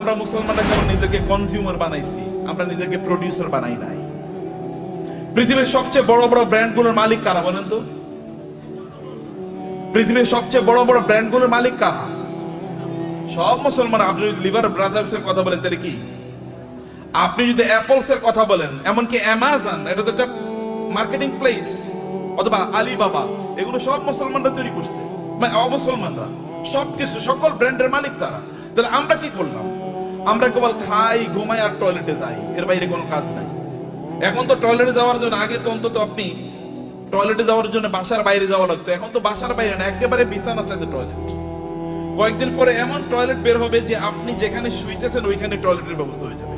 আমরা মুসলমানরা কেবল নিজেকে কনজিউমার বানাইছি, আমরা নিজেকে প্রোডিউসার বানাই নাই। পৃথিবীর সবচেয়ে বড় বড় ব্র্যান্ডগুলোর মালিক কারা বলেন তো? পৃথিবীর সবচেয়ে বড় বড় ব্র্যান্ডগুলোর মালিক কারা? সব মুসলমান। আপনি যদি লিভার ব্রাদার্স এর কথা বলেন তাহলে কি? আপনি যদি অ্যাপলস এর কথা বলেন, এমনকি অ্যামাজন, এটা তো একটা মার্কেটিং প্লেস, অথবা আলিবাবা, এগুলো সব মুসলমানরা তৈরি করছে, মানে অমুসলমানরা। সবকিছু, সকল ব্র্যান্ডের মালিক তারা। তাহলে আমরা কি করলাম? আমরা কেবল খাই, ঘুমাই আর টয়লেটে যাই, এর বাইরে কোনো কাজ নাই। এখন তো টয়লেটে যাওয়ার জন্য, আগে তো অন্তত আপনি টয়লেটে যাওয়ার জন্য বাসার বাইরে যাওয়া লাগতো, এখন তো বাসার বাইরে না, একেবারে বিছানার সাথে টয়লেট। কয়েকদিন পরে এমন টয়লেট বের হবে যে আপনি যেখানে শুইতেছেন ওইখানে টয়লেটের ব্যবস্থা হয়ে যাবে,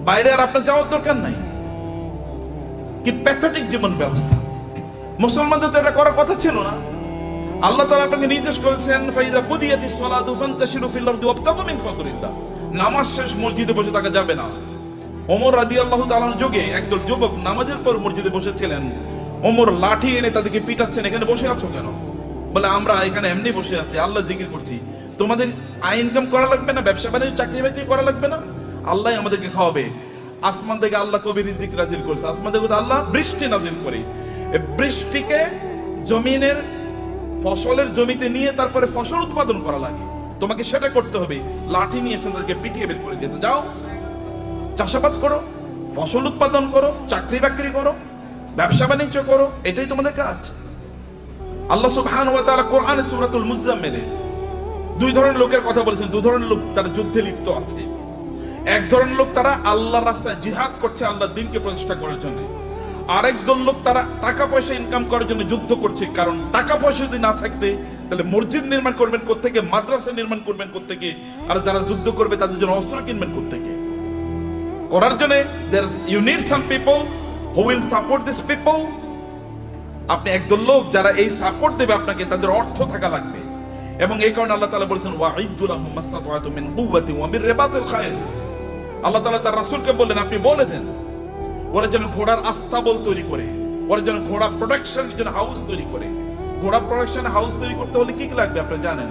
বাইরে আর আপনার যাওয়ার দরকার নাই। কি প্যাথেটিক জীবন ব্যবস্থা! মুসলমানদের তো এটা করার কথা ছিল না। আল্লাহ তাআলা আপনাকে নির্দেশ করেছেন, ফাইজা কুদিয়াতিস সালাতু ফান্তাশিরু ফিল আরদি ওয়াবতাগু মিন ফাদলিল্লাহ। নামাজ শেষ মসজিদে বসে থাকা যাবে না। ওমর রাদিয়াল্লাহু তাআলার যুগে একদল যুবক নামাজের পর মসজিদে বসেছিলেন। ওমর লাঠি এনে তাদেরকে পিটাচ্ছেন, এখানে বসে আছো কেন? বলে, আমরা এখানে এমনি বসে আছি, আল্লাহ জিকির করছি। তোমাদের আয় ইনকাম করা লাগবে না? ব্যবসা বাণিজ্য, চাকরি বাকরি করা লাগবে না? আল্লাহ আমাদেরকে খাওয়াবে। আসমান থেকে আল্লাহ কবি রিজিক নাজিল করেছে, আসমান থেকে আল্লাহ বৃষ্টি নাজিল করে। এই বৃষ্টিকে জমিনের ফসলের জমিতে নিয়ে তারপরে ফসল উৎপাদন করা লাগে, তোমাকে সেটা করতে হবে। লাঠি নিয়ে এসে তাদেরকে পিটিয়ে বের করে দিয়েছে, যাও চাষাবাদ করো, ফসল উৎপাদন করো, চাকরি বাকরি করো, ব্যবসা বাণিজ্য করো, এটাই তোমাদের কাজ। আল্লাহ সুবহানাহু ওয়া তাআলা কোরআনে সূরাতুল মুজাম্মিলে দুই ধরনের লোকের কথা বলেছেন। দুই ধরনের লোক তারা যুদ্ধে লিপ্ত আছে। এক ধরনের লোক তারা আল্লাহর রাস্তায় জিহাদ করছে, আল্লাহর দ্বীনকে প্রতিষ্ঠা করার জন্য। আরেক দল লোক তারা টাকা পয়সা ইনকাম করার জন্য যুদ্ধ করছে। কারণ টাকা পয়সা যদি না থাকতে, তাহলে মসজিদ নির্মাণ করবেন কোত্থেকে, মাদ্রাসা নির্মাণ করবেন কোত্থেকে, আর যারা যুদ্ধ করবে তাদের জন্য অস্ত্র কিনবেন কোত্থেকে? করার জন্য you need some people who will support these people. আপনি একদল লোক যারা এই সাপোর্ট দেবে আপনাকে, তাদের অর্থ থাকা লাগবে। এবং এই কারণে আল্লাহ তাআলা বলেছেন, ওয়াইদু লাহুম মাসতাতা'তুম মিন কুওয়াতিন ওয়া মির রিবাতিল খায়ল। আল্লাহ তাআলা তার রাসূলকে বললেন, আপনি বলে দেন ওরা যেন ঘোড়ার আস্তাবল তৈরি করে, ওরা যেন ঘোড়া প্রোডাকশন যেন হাউস তৈরি করে। ঘোড়া প্রোডাকশন হাউস তৈরি করতে হলে কি কি লাগবে আপনারা জানেন?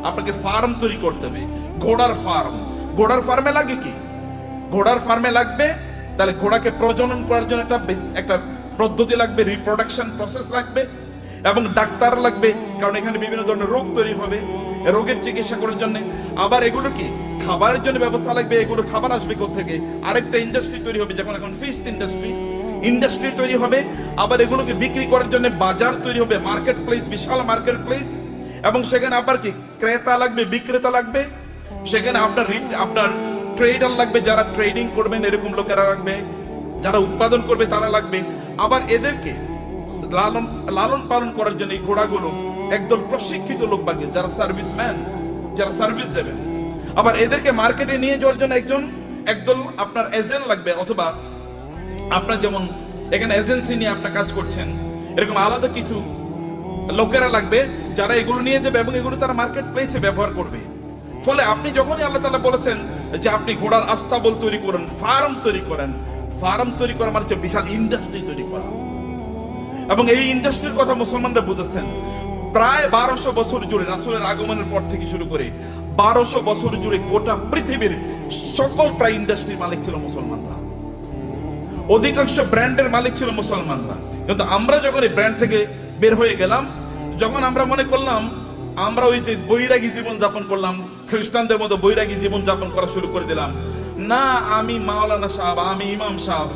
আপনাকে ফার্ম তৈরি করতে হবে, ঘোড়ার ফার্ম। ঘোড়ার ফার্মে লাগে কি? ঘোড়ার ফার্মে লাগবে, তাহলে ঘোড়াকে প্রজনন করার জন্য একটা পদ্ধতি লাগবে, রিপ্রোডাকশন প্রসেস লাগবে, এবং ডাক্তার লাগবে, কারণ এখানে বিভিন্ন ধরনের রোগ তৈরি হবে, রোগের চিকিৎসা করার জন্য। আবার এগুলো কি খাবারের জন্য ব্যবস্থা লাগবে, এগুলো খাবার আসবে কোত্থেকে? আরেকটা ইন্ডাস্ট্রি তৈরি হবে, যেমন এখন ফিশ ইন্ডাস্ট্রি তৈরি হবে। আবার এগুলোকে বিক্রি করার জন্য বাজার তৈরি হবে, মার্কেট প্লেস, বিশাল মার্কেট প্লেস। এবং সেখানে আবার কি ক্রেতা লাগবে, বিক্রেতা লাগবে। সেখানে আপনার ট্রেডার লাগবে, যারা ট্রেডিং করবেন এরকম লোকেরা লাগবে, যারা উৎপাদন করবে তারা লাগবে। আবার এদেরকে লালন পালন করার জন্য এই ঘোড়াগুলো একদল প্রশিক্ষিত লোক লাগবে, যারা সার্ভিসম্যান, যারা সার্ভিস দেবেন। আবার এদেরকে মার্কেটে নিয়ে যাওয়ার জন্য একদল আপনার এজেন্ট লাগবে, অথবা আপনার যেমন এখানে এজেন্সি নিয়ে আপনার কাজ করছেন, এরকম আলাদা কিছু লোকেরা লাগবে যারা এগুলো নিয়ে যাবে এবং এগুলো তারা মার্কেট প্লেসে ব্যবহার করবে। ফলে আপনি যখনই আল্লাহ তাআলা বলেছেন যে আপনি ঘোড়ার আস্তাবল তৈরি করেন, ফার্ম তৈরি করেন, ফার্ম তৈরি করা মানে হচ্ছে বিশাল ইন্ডাস্ট্রি তৈরি করা। এবং এই ইন্ডাস্ট্রির কথা মুসলমানরা বুঝেছেন। প্রায় 1200 বছর জুড়ে, রাসূলের আগমনের পর থেকে শুরু করে 1200 বছর জুড়ে গোটা পৃথিবীর সকল প্রায় ইন্ডাস্ট্রির মালিক ছিল মুসলমানরা। অধিকাংশ ব্র্যান্ডের মালিক ছিল মুসলমানরা। কিন্তু আমরা যখন এই ব্র্যান্ড থেকে বের হয়ে গেলাম, যখন আমরা মনে করলাম আমরা ওই যে বৈরাগী জীবন যাপন করলাম, খ্রিস্টানদের মতো বৈরাগী জীবন যাপন করা শুরু করে দিলাম। না, আমি মাওলানা সাহেব, আমি ইমাম সাহেব,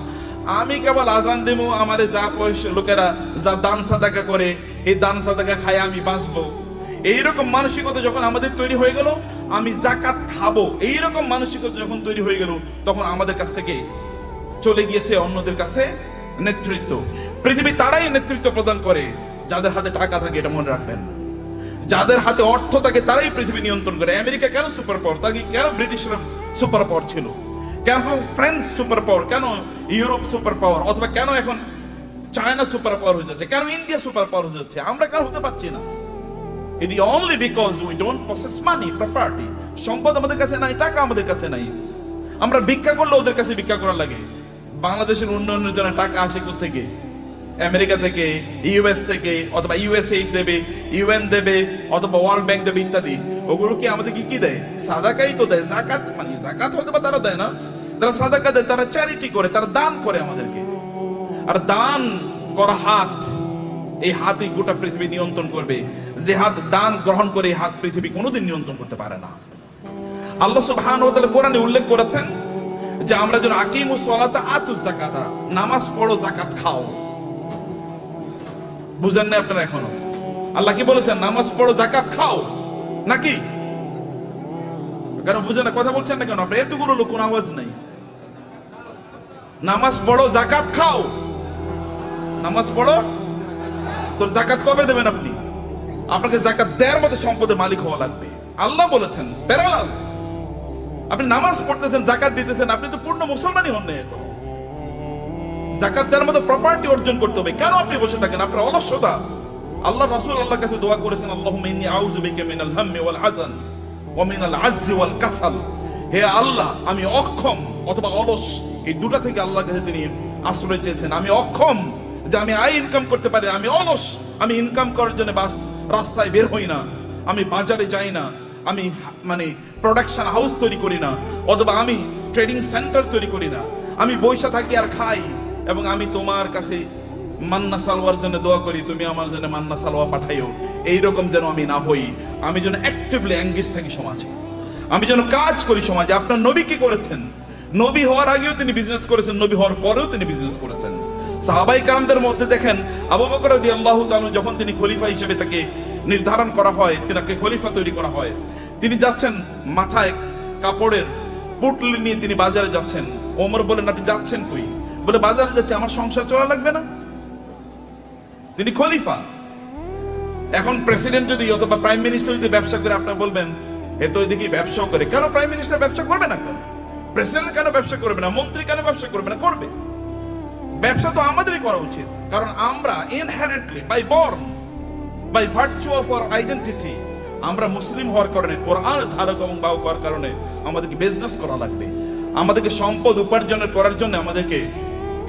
আমি কেবল আজান দেবো, আমারে যা পয়সা লোকেরা যা দান সাদাকা করে, এই দান সাদাকা খায় আমি বাঁচবো, এইরকম মানসিকতা যখন আমাদের তৈরি হয়ে গেল, আমি যাকাত খাবো, এইরকম মানসিকতা যখন তৈরি হয়ে গেল, তখন আমাদের কাছ থেকে চলে গিয়েছে অন্যদের কাছে নেতৃত্ব। পৃথিবী তারাই নেতৃত্ব প্রদান করে যাদের হাতে টাকা থাকে, এটা মনে রাখবেন। যাদের হাতে অর্থ থাকে তারাই পৃথিবী নিয়ন্ত্রণ করে। আমেরিকা কেন সুপার পাওয়ার? তাকে কেন ব্রিটিশরা সুপার পাওয়ার ছিল? কেন ফ্রান্স সুপার পাওয়ার? কেন ইউরোপ সুপার পাওয়ার? অথবা কেন এখন চায়না সুপার পাওয়ার হয়ে যাচ্ছে? কেন ইন্ডিয়া সুপার পাওয়ার হয়ে যাচ্ছে? আমরা কেন হতে পারছি না? It is only because we don't possess money, property. সম্পদ আমাদের কাছে নাই, টাকা আমাদের কাছে নাই। আমরা ভিক্ষা করলে ওদের কাছে ভিক্ষা করা লাগে। বাংলাদেশের উন্নয়নের জন্য টাকা আসে কোত্থেকে? আমেরিকা থেকে, ইউএস থেকে, অথবা ইউএসএইড দেবে, ইউএন দেবে, অথবা ওয়ার্ল্ড ব্যাংক দেবে ইত্যাদি, ওগুলো কি আমাদেরকে কি দেয়? সাদাকাই তো দেয়। জাকাত মানে জাকাত হয়তো বা তারা দেয় না, তারা সাদাকা দেয়, তারা চ্যারিটি করে, তারা দান করে আমাদেরকে। আর দান করা হাত, এই হাতই গোটা পৃথিবী নিয়ন্ত্রণ করবে। যে হাত দান গ্রহণ করে, এই হাত পৃথিবী কোনোদিন নিয়ন্ত্রণ করতে পারে না। আল্লাহ সুবহানাহু ওয়া তাআলা কোরআনে উল্লেখ করেছেন যে আমরা যেন আকিমুস সালাতা আতুজ যাকাতা, নামাজ পড়ো, যাকাত খাও। বুঝেন না আপনারা এখনো? আল্লাহ কি বলেছেন? নামাজ পড়ো, যাকাত খাও, নাকি? কেন বুঝেন না? কথা বলছেন না কেন? আপনার এতগুলো লোক, কোন আওয়াজ নাই। নামাজ পড়ো, যাকাত খাও। নামাজ পড়ো, তো যাকাত কবে দেবেন আপনি? আপনাকে যাকাত দেওয়ার মতো সম্পদের মালিক হওয়া লাগবে। আল্লাহ বলেছেন প্যারালাল। আপনি নামাজ পড়তেছেন, যাকাত দিতেছেন, আপনি তো পূর্ণ মুসলমানই হন না এখন। যাকাত দেওয়ার মতো প্রপার্টি অর্জন করতে হবে। কেন আপনি বসে থাকেন? আপনার অলসতা। আল্লাহ রাসূল আল্লাহর কাছে দোয়া করেছেন, আল্লাহুম্মা ইন্নী আউযু বিকা মিনাল হাম্মি ওয়াল হাযান ওয়া মিনাল আজজি ওয়াল কাসাল। হে আল্লাহ, আমি অক্ষম অথবা অলস, এই দুটা থেকে আল্লাহর কাছে তিনি আশ্রয় চেয়েছেন। আমি অক্ষম যে আমি আয় ইনকাম করতে পারি, আমি অলস, আমি ইনকাম করার জন্য বাস রাস্তায় বের হই না, আমি বাজারে যাই না, আমি মানে প্রোডাকশন হাউস তৈরি করি না, অথবা আমি ট্রেডিং সেন্টার তৈরি করি না, আমি বৈশা থাকি আর খাই। এবং আমি তোমার কাছে মান্না সালোয়ার জন্য দোয়া করি, তুমি আমার জন্য মান্না সালোয়া পাঠাইও। এইরকম যেন আমি না হই। আমি যেন অ্যাক্টিভলি এঙ্গেজ থাকি সমাজে, আমি যেন কাজ করি সমাজে। আপনার নবী কি করেছেন? নবী হওয়ার আগেও তিনি বিজনেস করেছেন, নবী হওয়ার পরেও তিনি বিজনেস করেছেন। সাহাবায়ে কেরামদের মধ্যে দেখেন, আবু বকর রাদিয়াল্লাহু তাআলা যখন তিনি খলিফা হিসেবে তাকে নির্ধারণ করা হয়, তাকে খলিফা তৈরি করা হয়, তিনি যাচ্ছেন মাথায় কাপড়ের পুটলি নিয়ে তিনি বাজারে যাচ্ছেন। ওমর বলেন, আপনি যাচ্ছেন কই? বলে, বাজারে যাচ্ছে, আমার সংসার চলা লাগবে না? তিনি খলিফা। এখন প্রেসিডেন্ট যদি অথবা প্রাইম মিনিস্টার যদি ব্যবসা করে, আপনারা বলবেন এ তো এদিকে ব্যবসা করে। কেন প্রাইম মিনিস্টার ব্যবসা করবে না? কেন প্রেসিডেন্ট কেন ব্যবসা করবে না? মন্ত্রী কেন ব্যবসা করবে না? করবে। ব্যবসা তো আমাদেরই করা উচিত, কারণ আমরা inherently by born, by virtue of our identity, আমরা মুসলিম হওয়ার কারণে, কোরআন ধারক এবং বাহক হওয়ার কারণে আমাদেরকে বিজনেস করা লাগবে। আমাদেরকে সম্পদ উপার্জনের করার জন্য আমাদেরকে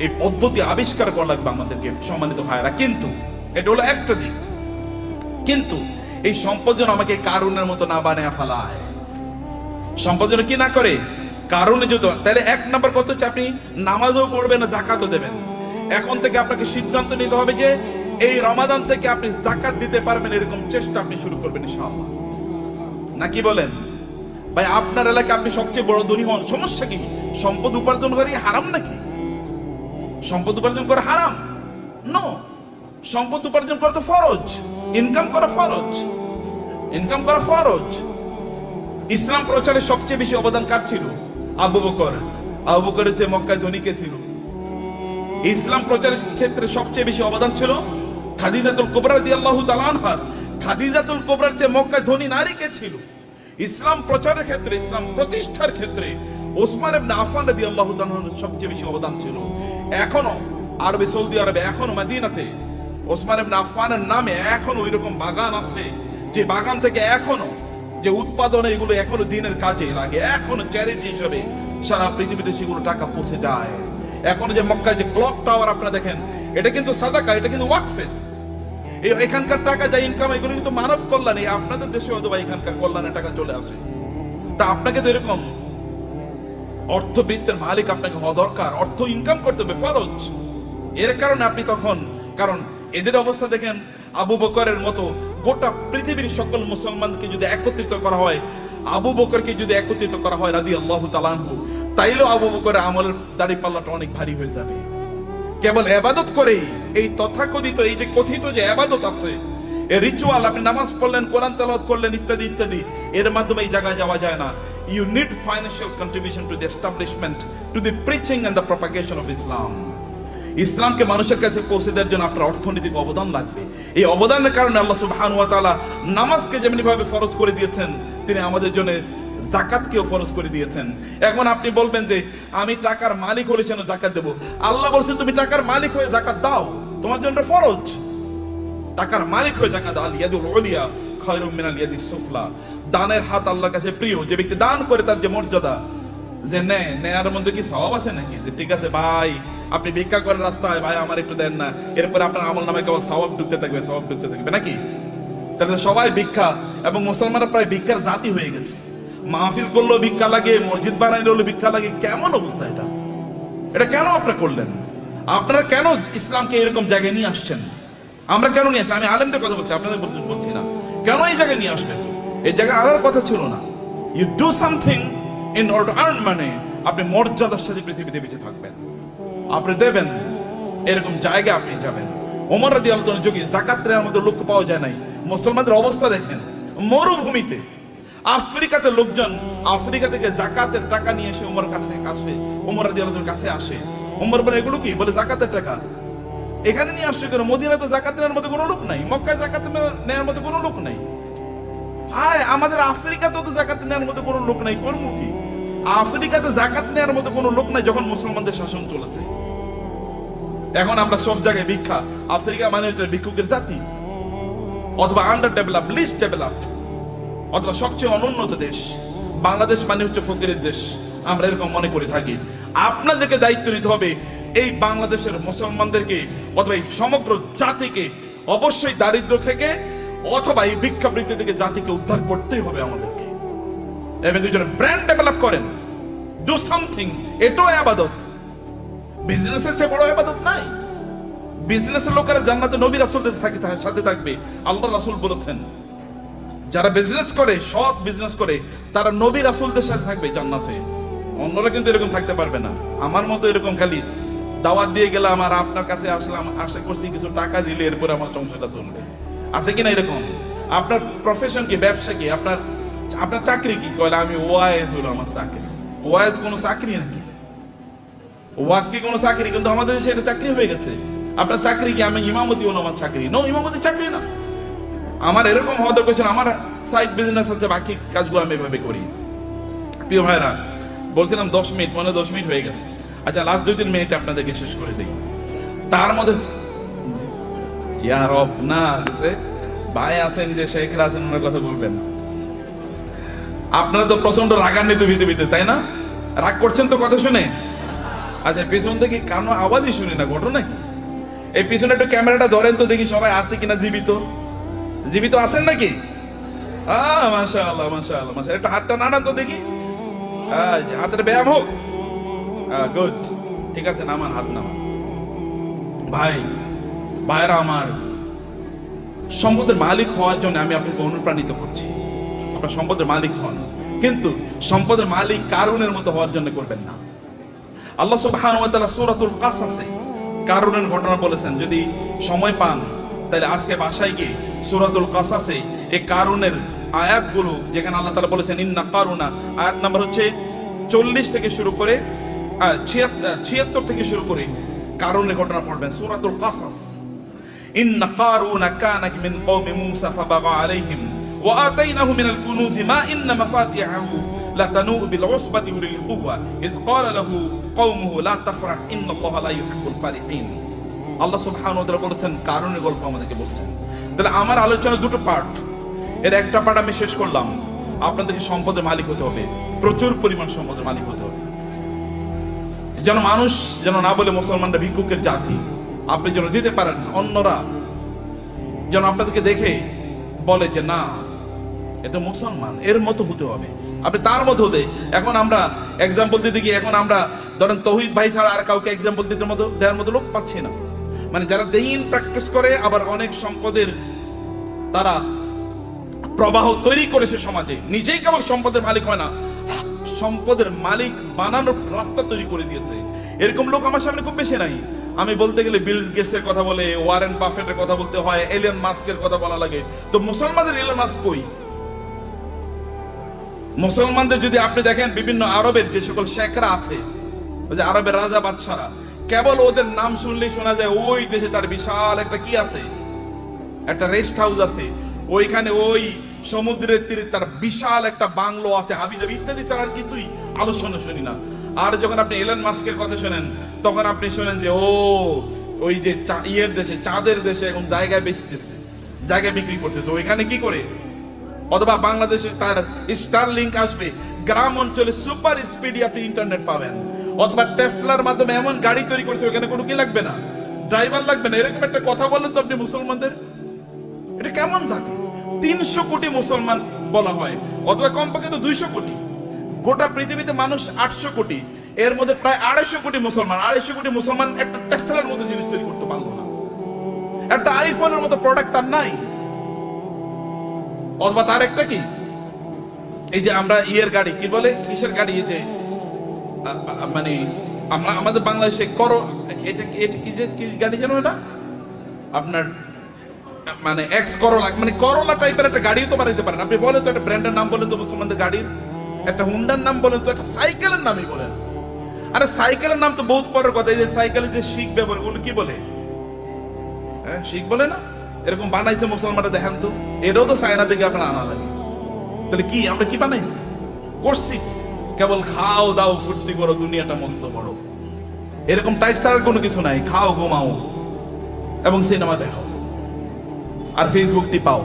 এই পদ্ধতি আবিষ্কার করা লাগবে আমাদেরকে, সম্মানিত ভাইরা। কিন্তু এটা হলো একটা দিক। কিন্তু এই সম্পদ যেন আমাকে কারুনের মতো না বানিয়ে ফেলায়। সম্পদ যেন কি না করে, কারণে যদি, তাহলে এক নাম্বার কত হচ্ছে, আপনি নামাজও পড়বেন না, যাকাতও দেবেন। এখন থেকে আপনাকে সিদ্ধান্ত নিতে হবে যে এই রমাদান থেকে আপনি যাকাত দিতে পারবেন, এরকম চেষ্টা আপনি শুরু করবেন ইনশাআল্লাহ। নাকি বলেন? ভাই, আপনার এলাকায় আপনি সবচেয়ে বড় ধনী হন, সমস্যা কি? সম্পদ উপার্জন করা হারাম নাকি? সম্পদ উপার্জন করা হারাম? নো, সম্পদ উপার্জন করা তো ফরজ। ইনকাম করা ফরজ, ইনকাম করা ফরজ। ইসলাম প্রচারে সবচেয়ে বেশি অবদান কার ছিল? আবু বকর। আবু বকরের চেয়ে মক্কায় ধনী কে ছিল? ইসলাম প্রচারের ক্ষেত্রে সবচেয়ে বেশি অবদান ছিল খাদিজাতুল কুবরা রাদিয়াল্লাহু তাআলা আনহার। খাদিজাতুল কুবরার চেয়ে মক্কায় ধনী নারী কে ছিল? ইসলাম প্রচারের ক্ষেত্রে, ইসলাম প্রতিষ্ঠার ক্ষেত্রে ওসমান ইবনে আফফান রাদিয়াল্লাহু তাআলা সবচেয়ে বেশি অবদান ছিল। এখনো আরবে, সৌদি আরবে, এখনো মদিনাতে ওসমান ইবনে আফফানের নামে এখনো ওইরকম বাগান আছে, যে বাগান থেকে এখনো যে উৎপাদন, এগুলো এখনো দিনের কাজে লাগে, এখনো চ্যারিটি হিসেবে সারা পৃথিবীতে সেগুলো টাকা পৌঁছে যায়। এখনো যে মক্কায় যে ক্লক টাওয়ার আপনারা দেখেন, এটা কিন্তু সাদাকা, এটা কিন্তু ওয়াকফের। এখানকার টাকা যা ইনকাম, এগুলো কিন্তু মানব কল্যাণে, আপনাদের দেশে হয়তো বা এখানকার কল্যাণের টাকা চলে আসে। তা আপনাকে তো এরকম অর্থবৃত্তের মালিক আপনাকে হওয়া দরকার। অর্থ ইনকাম করতে হবে, ফরজ। এর কারণে আপনি তখন, কারণ এদের অবস্থা দেখেন, আবু বকরের মতো গোটা পৃথিবীর সকল মুসলমানকে যদি একত্রিত করা হয়, আবু বকরকে যদি একত্রিত করা হয় রাদিয়াল্লাহু তাআলা আনহু, তাইলেও আবু বকরের আমলের দাড়িপাল্লাটা অনেক ভারী হয়ে যাবে। কেবল ইবাদত করেই, এই তথাকথিত, এই যে কথিত যে ইবাদত আছে, এই রিচুয়াল, আপনি নামাজ পড়লেন, কোরআন তেলাওয়াত করলেন, ইত্যাদি ইত্যাদি, এর মাধ্যমে এই জায়গায় যাওয়া যায় না। You need financial contribution to the establishment, to the preaching and the propagation of Islam. ইসলামকে মানুষের কাছে পৌঁছে দেওয়ার জন্য আপনার অর্থনৈতিক অবদান লাগবে। এই অবদানের কারণে আল্লাহ সুবহানাহু ওয়া তাআলা নামাজকে যেমনি ভাবে ফরজ করে দিয়েছেন, তিনি আমাদের জন্য যাকাতকেও ফরজ করে দিয়েছেন। এখন আপনি বলবেন যে আমি টাকার মালিক হলে কেন যাকাত দেব? আল্লাহ বলছেন তুমি টাকার মালিক হয়ে যাকাত দাও, তোমার জন্য ফরজ। টাকার মালিক হয়ে যাকাত দাও। আল ইয়াদুল উলিয়া খায়রুম মিনাল ইয়াদিস সুফলা। দানের হাত আল্লাহর কাছে প্রিয়। যে ব্যক্তি দান করে তার যে মর্যাদা, যে নেয়ার মধ্যে কি সওয়াব আছে নাকি? যে ঠিক আছে ভাই আপনি ভিক্ষা করেন রাস্তায়, ভাই আমার একটু দেন না, এরপরে আপনার আমল নামে কেবল সওয়াব ঢুকতে থাকবে, সওয়াব ঢুকতে থাকবে নাকি? তাহলে সবাই ভিক্ষা, এবং মুসলমানরা প্রায় ভিক্ষার জাতি হয়ে গেছে। মাহফিল করলেও ভিক্ষা লাগে, মসজিদ বানাইলেও ভিক্ষা লাগে। কেমন অবস্থা এটা? এটা কেন আপনারা করলেন? আপনারা কেন ইসলামকে এরকম জায়গায় নিয়ে আসছেন? আমরা কেন নিয়ে আসছি? আমি আলেমদের কথা বলছি, আপনাদের বলছি না। কেন এই জায়গায় নিয়ে আসবেন? এই জায়গায় আনার কথা ছিল না। You do something in order to earn money. আপনি মর্যাদার সাথে পৃথিবীতে বেঁচে থাকবেন, আপনি দেবেন, এরকম জায়গায় আপনি যাবেন। ওমর রাদিয়াল্লাহু আনহু যুগে জাকাত নেওয়ার মতো লোক পাওয়া যায় নাই। মুসলমানদের অবস্থা দেখেন, মরুভূমিতে আফ্রিকাতে লোকজন আফ্রিকা থেকে জাকাতের টাকা নিয়ে এসে ওমর কাছে আসে, ওমর রাদিয়াল্লাহু আনহুর কাছে আসে। ওমর বলে এগুলো কি? বলে জাকাতের টাকা। এখানে নিয়ে আসছে কেন? মদিনায় তো জাকাত নেওয়ার মতো কোনো লোক নাই, মক্কায় জাকাত নেওয়ার মতো কোনো লোক নাই। আয় আমাদের আফ্রিকাতেও তো জাকাত নেওয়ার মতো কোনো লোক নাই, করবো কি? আফ্রিকাতে জাকাত নেওয়ার মতো কোনো লোক নাই যখন মুসলমানদের শাসন চলেছে। এখন আমরা সব জায়গায় ভিক্ষা। আফ্রিকা মানে হচ্ছে ভিক্ষুকের জাতি, অথবা আন্ডার ডেভেলপ, লিস্ট ডেভেলপড, অথবা সবচেয়ে অনুন্নত দেশ। বাংলাদেশ মানে হচ্ছে ফকিরের দেশ, আমরা এরকম মনে করে থাকি। আপনাদেরকে দায়িত্ব নিতে হবে এই বাংলাদেশের মুসলমানদেরকে অথবা এই সমগ্র জাতিকে অবশ্যই দারিদ্র থেকে অথবা এই ভিক্ষাবৃত্তি থেকে জাতিকে উদ্ধার করতেই হবে আমাদেরকে। এবং দুজনে ব্র্যান্ড ডেভেলপ করেন, ডু সামথিং। এটাও ইবাদত। বিজনেসের চেয়ে বড় ইবাদত নাই। বিজনেসের লোকেরা জান্নাতে নবী রাসূলদের সাথে থাকবে। আল্লাহ রাসূল বলেছেন যারা বিজনেস করে, সৎ বিজনেস করে, তারা নবী রাসূলদের সাথে থাকবে জান্নাতে। অন্যরা কিন্তু এরকম থাকতে পারবে না। আমার মতো এরকম খালি দাওয়াত দিয়ে গেলাম আর আপনার কাছে আসলাম, আশা করছি কিছু টাকা দিলে এরপরে আমার সংসারটা চলবে, আছে কিনা এরকম? আপনার প্রফেশন কি? ব্যবসা কি? আপনার চাকরি কি? কয়লা আমি ওয়াইজ হলো আমার চাকরি। ওয়াইজ কোনো চাকরি নাকি? ওয়াজ কি কোনো চাকরি? কিন্তু আমাদের দেশে এটা চাকরি হয়ে গেছে। আপনার চাকরি কি? আমি ইমামতি হলো আমার চাকরি। নো, ইমামতি চাকরি না। আমার এরকম হওয়া দরকার ছিল, আমার সাইড বিজনেস আছে, বাকি কাজগুলো আমি এভাবে করি। প্রিয় ভাইরা, বলছিলাম 10 মিনিট, মনে 10 মিনিট হয়ে গেছে। আচ্ছা, লাস্ট 2-3 মিনিট আপনাদেরকে শেষ করে দিই। তার মধ্যে ইয়া রব না, ভাই আছেন যে শেখরা আছেন, ওনার কথা বলবেন। আপনারা তো প্রচন্ড রাগান্বিত ভিতরে, তাই না? রাগ করছেন তো কথা শুনে? আচ্ছা, পিছন থেকে কানো আওয়াজই শুনি না, ঘটনা কি? এই পিছনে একটু ক্যামেরাটা ধরেন তো দেখি সবাই আছে কিনা জীবিত। জীবিত আছেন নাকি? মাশাআল্লাহ মাশাআল্লাহ মাশাআল্লাহ। একটু হাতটা নাড়ান তো দেখি, হাতের ব্যায়াম হোক। গুড, ঠিক আছে, নামান, হাত নামান। ভাইরা আমার, সম্পদের মালিক হওয়ার জন্য আমি আপনাকে অনুপ্রাণিত করছি। আপনার সম্পদের মালিক হন, কিন্তু সম্পদের মালিক কারুনের মতো হওয়ার জন্য করবেন না। আল্লাহ সুবহানাহু ওয়া তাআলা সূরাতুল কাসাসে কারুনের ঘটনা বলেছেন। যদি সময় পান তাহলে আজকে বাসায় গিয়ে সূরাতুল কাসাসে এই কারুনের আয়াতগুলো, যেখানে আল্লাহ তাআলা বলেছেন ইন্না কারুনা, আয়াত নাম্বার হচ্ছে 40 থেকে শুরু করে 76 থেকে শুরু করে কারুনের ঘটনা পড়বেন। সূরাতুল কাসাস। ইন্না কারুনা কানা মিন কওমি মূসা ফাবাগা আলাইহিম ওয়া আতাইনাহু মিনাল কুনুজি মা ইন্না মাফাতিহাহু লাতানূ বিল উসবাতি উলিল কুওয়া ইয ক্বালা লাহু কওমুহু লা তাফরাহ ইন্নাল্লাহা লা ইউহিব্বুল ফারিহিন। আল্লাহ সুবহানাহু ওয়া তাআলা বলেছেন, কারুনের গল্প আমাদেরকে বলছেন। তাহলে আমার আলোচনার দুটো পার্ট, এর একটা পার্ট আমি শেষ করলাম। আপনাদেরকে সম্পদের মালিক হতে হবে, প্রচুর পরিমাণ সম্পদের মালিক হতে হবে, যেন মানুষ যেন না বলে মুসলমানরা ভিক্ষুকের জাতি। আপনি যেন দিতে পারেন, অন্যরা যেন আপনাদেরকে দেখে বলে যে না, এ তো মুসলমান, এর মতো হতে হবে, আপনি তার মতো হতে। এখন আমরা এক্সাম্পল দিতে গিয়ে এখন আমরা ধরেন তৌহিদ ভাই ছাড়া আর কাউকে এক্সাম্পল দিতে মতো দেওয়ার মতো লোক পাচ্ছি না। মানে যারা দ্বীন প্র্যাকটিস করে, আবার অনেক সম্পদের তারা প্রবাহ তৈরি করেছে সমাজে, নিজেই কেবল সম্পদের মালিক হয় না, সম্পদের মালিক বানানোর রাস্তা তৈরি করে দিয়েছে। এরকম লোক আমার সামনে খুব বেশি নাই। আমি বলতে গেলে বিল গেটসের কথা বলে, ওয়ারেন বাফেটের কথা বলতে হয়, এলিয়ন মাস্কের কথা বলা লাগে। তো মুসলমানদের এলিয়ন মাস্ক কই? মুসলমানদের যদি আপনি দেখেন, বিভিন্ন আরবের যে সকল শেখরা আছে, ওই যে আরবের রাজা বাদশারা, কেবল ওদের নাম শুনলেই শোনা যায় ওই দেশে তার বিশাল একটা কি আছে, একটা রেস্ট হাউস আছে, ওইখানে ওই সমুদ্রের তীরে তার বিশাল একটা বাংলো আছে, হাবিজাবি ইত্যাদি ছাড়া আর কিছুই আলোচনা শুনি না। আর যখন আপনি এলন মাস্কের কথা শোনেন, তখন আপনি শোনেন যে ওই যে ইয়ের দেশে, চাঁদের দেশে এখন জায়গা বেচতেছে, জায়গা বিক্রি করতেছে। ওইখানে কি করে? অথবা বাংলাদেশে তার স্টার লিংক আসবে, গ্রাম অঞ্চলে সুপার স্পিডে আপনি ইন্টারনেট পাবেন। অথবা টেসলার মাধ্যমে এমন গাড়ি তৈরি করছে ওখানে কোনো কি লাগবে না, ড্রাইভার লাগবে না। এরকম একটা কথা বলেন তো আপনি মুসলমানদের, এটা কেমন জাতি? 300 কোটি মুসলমান বলা হয়, অথবা কমপক্ষে তো 200 কোটি। গোটা পৃথিবীতে মানুষ 800 কোটি, এর মধ্যে প্রায় 250 কোটি মুসলমান। 250 কোটি মুসলমান একটা টেসলার মতো জিনিস তৈরি করতে পারলো না, একটা আইফোনের মতো প্রোডাক্ট তার নাই। অথবা তার একটা কি, এই যে আমরা ইয়ের গাড়ি কি বলে, কিসের গাড়ি, এই যে মানে আমরা আমাদের বাংলাদেশে এটা কি যে কি গাড়ি জানো, এটা আপনার মানে এক্স করোলা, মানে করোলা টাইপের একটা গাড়ি তো বানাইতে পারেন আপনি। বলেন তো একটা ব্র্যান্ডের নাম বলেন তো মুসলমানদের গাড়ির, একটা হুন্ডার নাম বলেন তো, একটা সাইকেলের নামই বলেন। আরে সাইকেলের নাম তো বহুত পরের কথা। এই যে সাইকেলের যে শিখ ব্যবহার, ওগুলো কি বলে? হ্যাঁ, শিখ বলে না? এরকম বানাইছে মুসলমানরা, দেখেন তো। এটাও তো চায়না থেকে আপনার আনা লাগে। তাহলে কি আমরা কি বানাইছি, করছি? কেবল খাও দাও ফুর্তি করো, দুনিয়াটা মস্ত বড়, এরকম টাইপ ছাড়া কোনো কিছু নাই। খাও ঘুমাও এবং সিনেমা দেখো আর ফেসবুক টিপাও।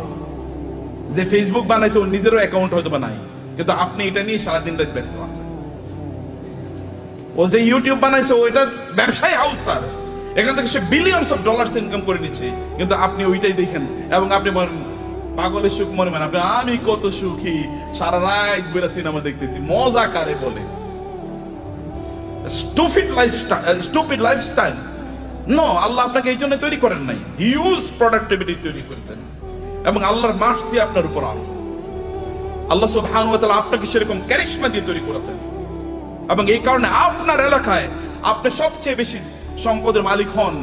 যে ফেসবুক বানাইছে ওর নিজেরও অ্যাকাউন্ট হয়তো বা নাই, কিন্তু আপনি এটা নিয়ে সারাদিন রাত ব্যস্ত আছেন। ও যে ইউটিউব বানাইছে ওইটা ব্যবসায়ী হাউস, তার এখান থেকে সে বিলিয়নস অফ ডলার্স ইনকাম করে নিচ্ছে, কিন্তু আপনি ওইটাই দেখেন এবং আপনি বলেন পাগলের সুখ মনে মানে আপনি, আমি কত সুখী, সারা রাত বেলা সিনেমা দেখতেছি, মজা কারে বলে? Stupid lifestyle. নো, আল্লাহ আপনাকে এই জন্য তৈরি করেন নাই, হিউজ প্রোডাক্টিভিটি তৈরি করেছেন এবং আল্লাহর মার্সি আপনার উপর আছে। আল্লাহ সুবহানাহু ওয়া তাআলা আপনাকে সেরকম ক্যারিশমা দিয়ে তৈরি করেছেন এবং এই কারণে আপনার এলাকায় আপনি সবচেয়ে বেশি সম্পদের মালিক হন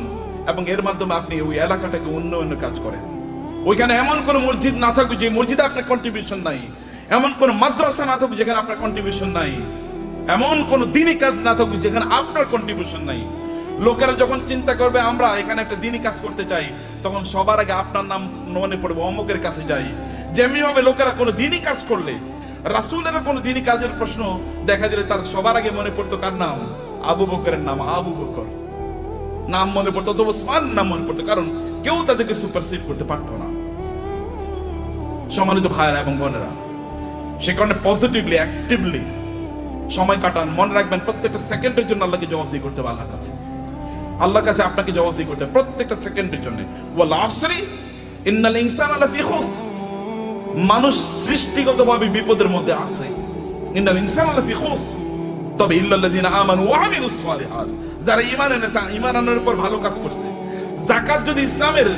এবং এর মাধ্যমে আপনি ওই এলাকাটাকে উন্নয়নের কাজ করেন। ওইখানে এমন কোন মসজিদ না থাকুক যে মসজিদে আপনার কন্ট্রিবিউশন নাই, এমন কোন মাদ্রাসা না থাকুক যেখানে আপনার কন্ট্রিবিউশন নাই, এমন কোন দ্বীনি কাজ না থাকুক যেখানে আপনার কন্ট্রিবিউশন নাই। লোকেরা যখন চিন্তা করবে আমরা এখানে একটা দ্বীনি কাজ করতে চাই, তখন সবার আগে আপনার নাম মনে পড়বে, অমুকের কাছে যাই। যেমনি ভাবে লোকেরা কোনো দ্বীনি কাজ করলে, রাসূলের কোনো দ্বীনি কাজের প্রশ্ন দেখা দিলে তার সবার আগে মনে পড়তো কার নাম? আবু বকরের নাম। আবু বকর নাম মনে পড়তো, তো ওসমান নাম মনে পড়তো, কারণ কেউ তাদেরকে সুপারসিড করতে পারতো না। সম্মানিত ভাইয়েরা এবং বোনেরা, সে কারণে পজিটিভলি অ্যাক্টিভলি সময় কাটান। মনে রাখবেন প্রত্যেকটা সেকেন্ডের জন্য আল্লাহকে জবাবদিহি করতে হবে। আল্লাহর কাছে, আল্লাহর কাছে আপনাকে জবাবদিহি করতে হবে প্রত্যেকটা সেকেন্ডের জন্য। ওয়াল আসরি ইন্নাল ইনসানা লাফি খুসর, মানুষ সৃষ্টিগতভাবে বিপদের মধ্যে আছে। ইন্নাল ইনসানা লাফি খুসর, তবে ইল্লাল্লাযিনা আমানু ওয়া আমিলুস সালিহাত, যারা ঈমান এনেছে, ঈমান আনার উপর ভালো কাজ করছে। যাকাত যদি ইসলামের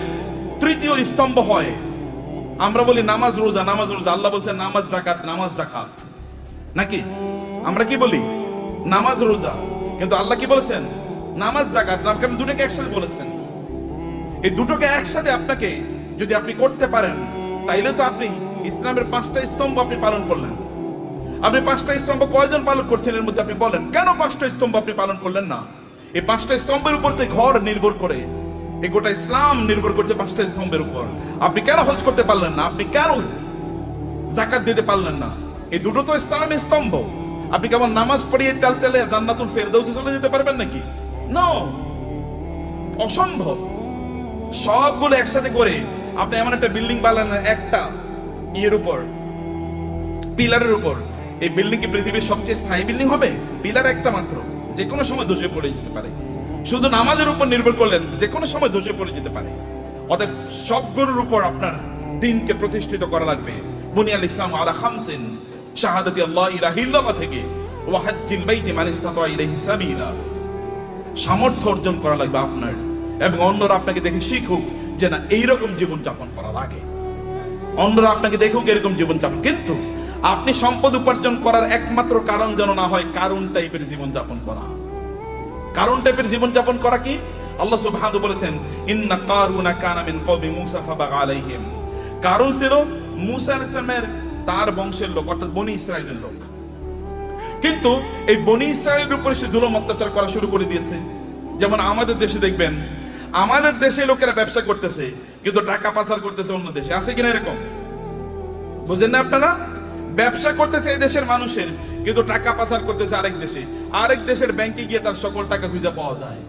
তৃতীয় স্তম্ভ হয়, আমরা বলি নামাজ রোজা, নামাজ রোজা, আল্লাহ বলছেন নামাজ জাকাত, নামাজ জাকাত, নাকি আমরা কি বলি? নামাজ রোজা, কিন্তু আল্লাহ কি বলেছেন? নামাজ জাকাত। কারণ দুটোকে একসাথে বলেছেন। এই দুটোকে একসাথে আপনাকে যদি আপনি করতে পারেন, তাইলে তো আপনি ইসলামের 5টা স্তম্ভ আপনি পালন করলেন। আপনি 5টা স্তম্ভ কয়জন পালন করছেন এর মধ্যে আপনি বলেন, কেন 5টা স্তম্ভ আপনি পালন করলেন না? এই 5টা স্তম্ভের উপর তো ঘর নির্ভর করে, এই গোটা ইসলাম নির্ভর করছে 5টা স্তম্ভের উপর। আপনি কেন হজ করতে পারলেন না? আপনি কেন যাকাত দিতে পারলেন না? এই দুটো তো ইসলামের স্তম্ভ। আপনি কেমন নামাজ পড়িয়ে তেল তেলে জান্নাতুল ফেরদাউসে চলে যেতে পারবেন নাকি? নো, অসম্ভব। সবগুলো একসাথে করে আপনি এমন একটা বিল্ডিং বানালেন, একটা ইয়ের উপর, পিলারের উপর। এই বিল্ডিং কি পৃথিবীর সবচেয়ে স্থায়ী বিল্ডিং হবে? পিলার একটা মাত্র, যে কোনো সময় ধসে পড়ে যেতে পারে। শুধু নামাজের উপর নির্ভর করলেন, যে কোনো সময় ধসে পড়ে যেতে পারে। অতএব সবগুলোর উপর আপনার দ্বীনকে প্রতিষ্ঠিত করা লাগবে। বুনিয়াল ইসলাম আলা খামসিন, শাহাদাতি আল্লাহ ইলাহা ইল্লাল্লাহ থেকে ওয়া হাজ্জিল বাইতি মান ইসতাতা ইলাইহি সাবিলা, সামর্থ্য অর্জন করা লাগবে আপনার, এবং অন্যরা আপনাকে দেখে শিখুক যে না এইরকম জীবন যাপন করা লাগে। অন্যরা আপনাকে দেখুক এরকম জীবন যাপন। কিন্তু আপনি সম্পদ উপার্জন করার একমাত্র কারণ যেন না হয় কারুন টাইপের জীবন যাপন করা। কারুন টাইপের জীবন যাপন করা কি? আল্লাহ সুবহানাহু বলেছেন, ইন্না কারুনা কানা মিন কওমি মূসা ফাবাগা আলাইহিম। কারুন ছিল মূসা আলাইহিস সালামের তার বংশের লোক, অর্থাৎ বনি ইসরাইলের লোক। কিন্তু এই বনি ইসরাইলের উপরে সে জুলুম অত্যাচার করা শুরু করে দিয়েছে। যেমন আমাদের দেশে দেখবেন, আমাদের দেশে লোকেরা ব্যবসা করতেছে কিন্তু টাকা পাচার করতেছে অন্য দেশে। আছে কিনা এরকম? বুঝেন না আপনারা? ব্যবসা করতেছে এই দেশের মানুষের, কিন্তু টাকা পাচার করতেছে আরেক দেশে। আরেক দেশের ব্যাংকে গিয়ে তার সকল টাকা খুঁজে পাওয়া যায়।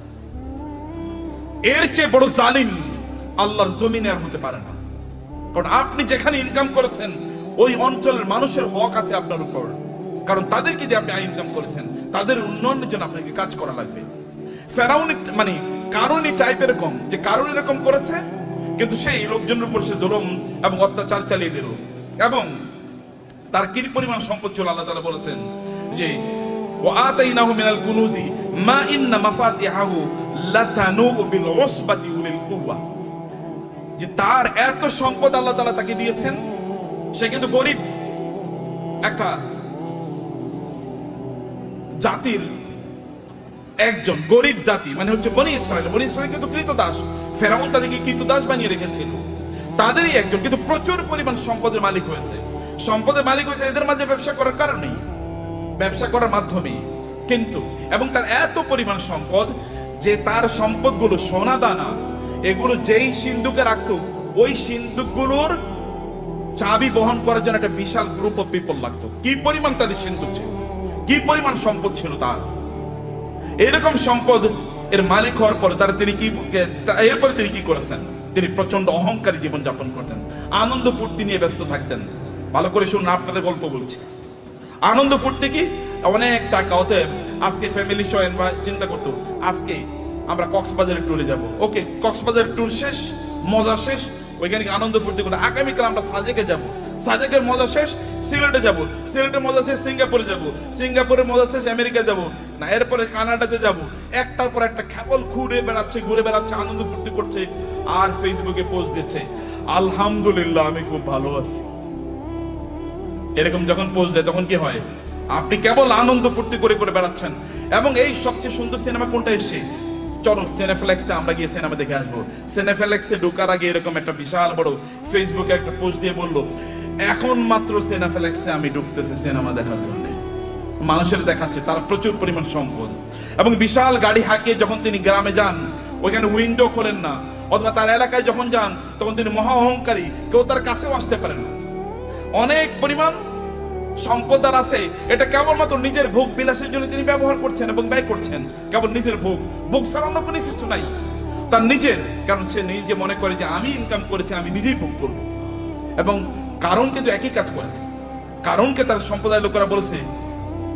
এর চেয়ে বড় জালিম আল্লাহর জমিনে আর হতে পারে না। কারণ আপনি যেখানে ইনকাম করেছেন ওই অঞ্চলের মানুষের হক আছে আপনার উপর, কারণ তাদেরকে দিয়ে আপনি আয় ইনকাম করেছেন, তাদের উন্নয়নের জন্য আপনাকে কাজ করা লাগবে। ফেরাউন মানে কারণই টাইপ এরকম যে কারণ এরকম করেছে, কিন্তু সেই লোকজনের উপর সে জুলুম এবং অত্যাচার চালিয়ে দিল। এবং তার কি পরিমাণ সম্পদ ছিল, আল্লাহ তাআলা বলেছেন যে ওয়াতাইনাহু মিনাল কুনুজি মা ইন্না মাফাতিহাহু লাতানু বিল উসবাতি উলিল কুওয়া, যে তার এত সম্পদ আল্লাহ তাআলা তাকে দিয়েছেন, সে কিন্তু গরিব একটা জাতির একজন, গরিব জাতি মানে হচ্ছে বনি ইসরাইল। বনি ইসরাইল কিন্তু কৃতদাস, ফেরাউন তাদেরকে কৃতদাস বানিয়ে রেখেছিল, তাদেরই একজন, কিন্তু প্রচুর পরিমাণ সম্পদের মালিক হয়েছে। সম্পদের মালিক হয়েছে এদের মাঝে ব্যবসা করার কারণেই, ব্যবসা করার মাধ্যমে। কিন্তু এবং তার এত পরিমাণ সম্পদ যে তার সম্পদগুলো সোনা দানা এগুলো যেই সিন্ধুকে রাখতো, ওই সিন্ধুকগুলোর চাবি বহন করার জন্য একটা বিশাল গ্রুপ অফ পিপল লাগতো। কি পরিমাণ তাদের সিন্ধুক ছিল, কি পরিমাণ সম্পদ ছিল তার। এরকম সম্পদ এর মালিক হওয়ার পরে এরপরে তিনি কি করেছেন, তিনি প্রচন্ড অহংকারী জীবন যাপন করতেন, আনন্দ ফুর্তি নিয়ে ব্যস্ত থাকতেন। ভালো করে শুনুন, আপনাদের গল্প বলছি। আনন্দ ফুর্তি কি, অনেক টাকা। অতএব আজকে ফ্যামিলি সহ চিন্তা করতো আজকে আমরা কক্সবাজারের ট্যুরে যাব। ওকে, কক্সবাজারের ট্যুর শেষ, মজা শেষ, ওইখানে আনন্দ ফুর্তি করে আগামীকাল আমরা সাজেকে যাব, সাজেকের মজা শেষ সিলেটে যাব, সিলেটের মজা শেষ সিঙ্গাপুরে যাব, সিঙ্গাপুরের মজা শেষ আমেরিকা যাব, না এরপরে কানাডাতে যাব। একটার পর একটা কেবল ঘুরে বেড়াচ্ছে, আনন্দ ফুর্তি করছে, আর ফেসবুকে পোস্ট দিচ্ছে আলহামদুলিল্লাহ আমি খুব ভালো আছি। এরকম যখন পোস্ট দেয় তখন কি হয়, আপনি কেবল আনন্দ ফুর্তি করে বেড়াচ্ছেন। এবং এই সবচেয়ে সুন্দর সিনেমা কোনটা এসছে, চলো সিনেফ্লেক্সে আমরা গিয়ে সিনেমা দেখে আসবো। সিনেফ্লেক্সে ঢোকার আগে এরকম একটা বিশাল বড় ফেসবুকে একটা পোস্ট দিয়ে বললো এখন মাত্র সিনেফ্লেক্সে আমি ঢুকতেছি সিনেমা দেখার জন্য। মানুষের দেখাচ্ছে তার প্রচুর পরিমাণ সম্পদ এবং বিশাল গাড়ি হাঁকিয়ে যখন তিনি গ্রামে যান, ওইখানে উইন্ডো খোলেন না, অথবা তার এলাকায় যখন যান তখন তিনি মহা অহংকারী, কেউ তার কাছেও আসতে পারে না। অনেক পরিমাণ সম্পদ আর আছে, এটা কেবলমাত্র নিজের ভোগ বিলাসের জন্য তিনি ব্যবহার করছেন এবং ব্যয় করছেন। কেবল নিজের ভোগ ছাড়া অন্য কোনো কিছু নাই, তার নিজের। কারণ সে নিজে মনে করে যে আমি ইনকাম করেছি, আমি নিজেই ভোগ করব। এবং কারণ কিন্তু একই কাজ করেছে। কারণকে তার সম্প্রদায়ের লোকেরা বলেছে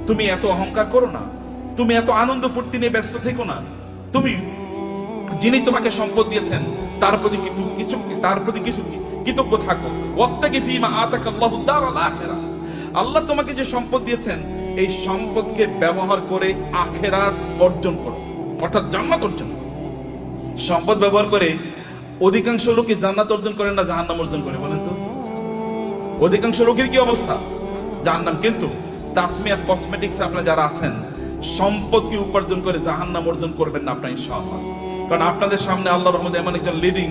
তুমি এত অহংকার করো না, তুমি এত আনন্দ ফুর্তি নিয়ে ব্যস্ত থেকো না, তুমি যিনি তোমাকে সম্পদ দিয়েছেন তার প্রতি কিছু কৃতজ্ঞ থাকো। ওয়াবতাগি ফীমা আতাকাল্লাহু দারাল আখিরাহ, আল্লাহ তোমাকে যে সম্পদ দিয়েছেন এই সম্পদকে ব্যবহার করে আখিরাত অর্জন করো, অর্থাৎ জান্নাত অর্জন করো। সম্পদ ব্যবহার করে অধিকাংশ লোকই জান্নাত অর্জন করে না, জাহান্নাম অর্জন করে। বলেন তো অধিকাংশ লোকের কি অবস্থা, জাহান্নাম। কিন্তু তাসমিয়া কসমেটিক্স আপনারা যারা আছেন, সম্পদকে উপার্জন করে জাহান্নাম অর্জন করবেন না আপনারা ইনশাআল্লাহ। কারণ আপনাদের সামনে আল্লাহর রহমতে এমন একজন লিডিং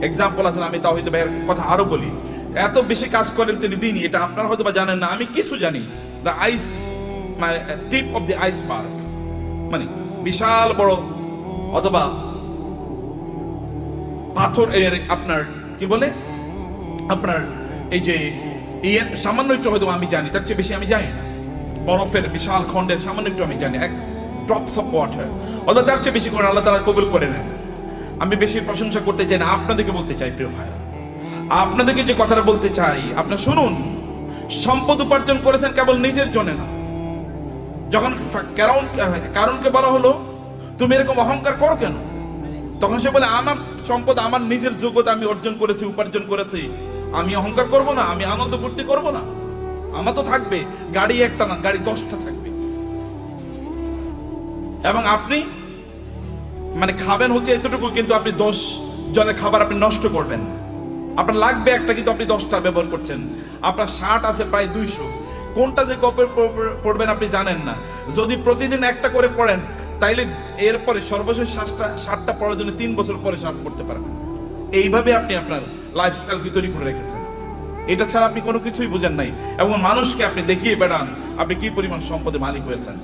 এক্সাম্পল আছেন। আমি তাওহীদ ভাইয়ের কথা আরো বলি, এত বেশি কাজ করেন তিনি দিনই, এটা আপনারা হয়তো বা জানেন না, আমি কিছু জানি। দ্য আইস মানে টিপ অফ দি আইসবার্গ, মানে বিশাল বড় অথবা পাথর এর আপনার কি বলে আপনার এই যে সামান্য একটু হয়তো আমি জানি, তার চেয়ে বেশি আমি জানি না। বরফের বিশাল খণ্ডের সামান্য একটু আমি জানি, এক ড্রপস অফ ওয়াটার, অথবা তার চেয়ে বেশি করে আল্লাহ তাআলা কবুল করে নেন। আমি বেশি প্রশংসা করতে চাই না, আপনাদেরকে বলতে চাই প্রিয় ভাইরা, আপনাদেরকে যে কথাটা বলতে চাই আপনারা শুনুন। সম্পদ উপার্জন করেছেন কেবল নিজের জন্য না। যখন কারণকে বলা হলো তুমি এরকম অহংকার করো কেন, তখন সে বলে আমার সম্পদ আমার নিজের যোগ্যতা আমি অর্জন করেছি, উপার্জন করেছি, আমি অহংকার করব না, আমি আনন্দ ফুর্তি করব না। আমার তো থাকবে গাড়ি একটা না, গাড়ি 10টা থাকবে। এবং আপনি মানে খাবেন হচ্ছে এতটুকু, কিন্তু আপনি 10 জনের খাবার আপনি নষ্ট করবেন। আপনার লাগবে একটা, কিন্তু আপনি 10টা ব্যবহার করছেন। আপনার শার্ট আছে প্রায় 200, কোনটা যে কবে পড়বেন আপনি জানেন না। যদি প্রতিদিন একটা করে পড়েন তাইলে এরপরে সর্বশেষ শার্টটা পরার জন্য 3 বছর পরে শার্ট পড়তে পারবেন। এইভাবে আপনি আপনার লাইফস্টাইল কি তৈরি করে রেখেছেন, এটা ছাড়া আপনি কোনো কিছুই বুঝেন নাই। এবং মানুষকে আপনি দেখিয়ে বেড়ান আপনি কি পরিমাণ সম্পদের মালিক হয়েছেন।